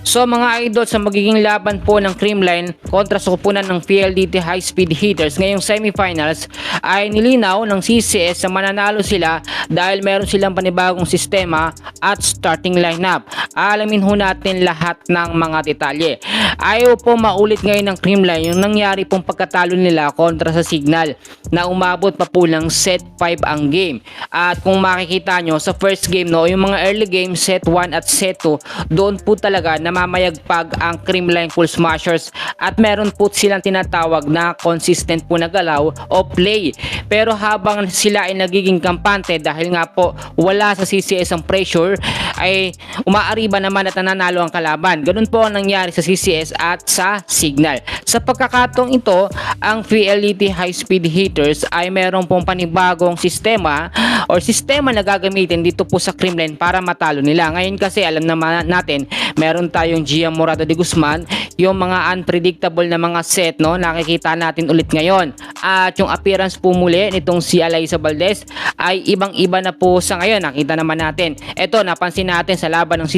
So mga idol, sa magiging laban po ng Creamline kontra sa kupunan ng PLDT High Speed Hitters ngayong semifinals ay nilinaw ng CCS na mananalo sila dahil meron silang panibagong sistema at starting lineup. Alamin ho natin lahat ng mga detalye. Ayaw po maulit ngayon ng Creamline yung nangyari pong pagkatalo nila kontra sa Signal na umabot pa po ng set 5 ang game. At kung makikita nyo sa first game, no, yung mga early game set 1 at set 2, doon po talaga namamayagpag ang Creamline Cool Smashers at meron po silang tinatawag na consistent po na galaw o play. Pero habang sila ay nagiging kampante dahil nga po wala sa CCS ang pressure, ay umaariba naman at nananalo ang kalaban. Ganun po ang nangyari sa CCS at sa Signal. Sa pagkakataong ito, ang PLDT High Speed Hitters ay meron pong panibagong sistema or sistema na gagamitin dito po sa Creamline para matalo nila. Ngayon kasi alam naman natin, meron tayong Gia Morado de Guzman, yung mga unpredictable na mga set, no, nakikita natin ulit ngayon. At yung appearance po muli nitong si Alyssa Valdez ay ibang-iba na po sa ngayon. Nakita naman natin. Ito, napansin natin sa laban ng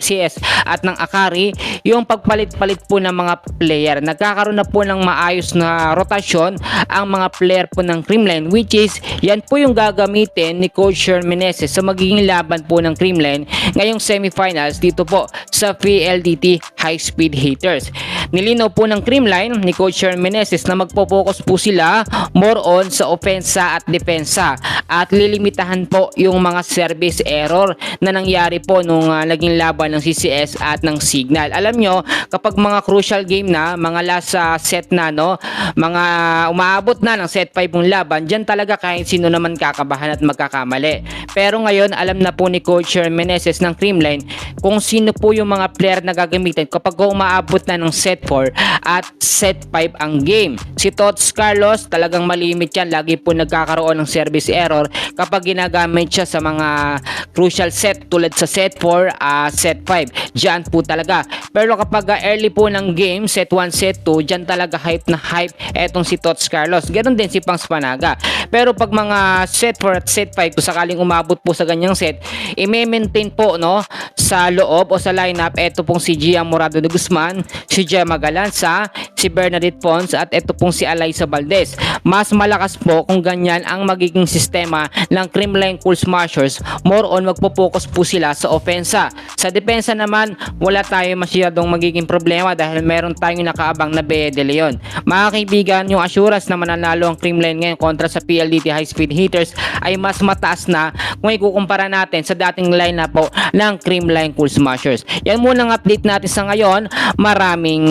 CS at ng Akari, yung pagpalit-palit po ng mga player. Nagkakaroon na po ng maayos na rotasyon ang mga player po ng Creamline, which is yan po yung gagamitin ni Coach Sher Meneses sa magiging laban po ng Creamline ngayong semifinals dito po sa PLDT High Speed Hitters. Nilinaw po ng Creamline ni Coach Sher Meneses na magpo-focus po sila more on sa opensa at depensa at lilimitahan po yung mga service error na nangyari po nung naging laban ng CCS at ng Signal. Alam nyo, kapag mga crucial game na, mga last set na, no, mga umaabot na ng set 5 yung laban, dyan talaga kahit sino naman kakabahan at magkakamali. Pero ngayon, alam na po ni Coach Sher Meneses ng Creamline kung sino po yung mga player na gagamitin kapag umaabot na ng set 4 at set 5 ang game. Si Tots Carlos, talagang malimit yan. Lagi po nagkakaroon ng service error kapag ginagamit siya sa mga crucial set tulad sa set 4, set 5. Diyan po talaga. Pero kapag early po ng game, set 1, set 2, diyan talaga hype na hype etong si Tots Carlos. Ganon din si Pangs Panaga. Pero pag mga set 4 at set 5, kung sakaling umabot po sa ganyang set, i-maintain po, no, sa loob o sa lineup, eto pong si Gia Morado de Guzman, si Gemma Galanza, si Bernadette Pons at eto pong si Alyssa Valdez. Mas malakas po kung ganyan ang magiging sistema ng Creamline Cool Smashers. More on magpo-focus po sila sa ofensa. Sa depensa naman, wala tayo masyadong magiging problema dahil meron tayong nakaabang na Bea de Leon. Mga kaibigan, yung assurance na mananalo ang Creamline ngayon kontra sa PLDT High Speed Hitters ay mas mataas na kung ikukumpara natin sa dating lineup po ng Creamline Cool Smashers. Yan muna ang update natin sa ngayon. Maraming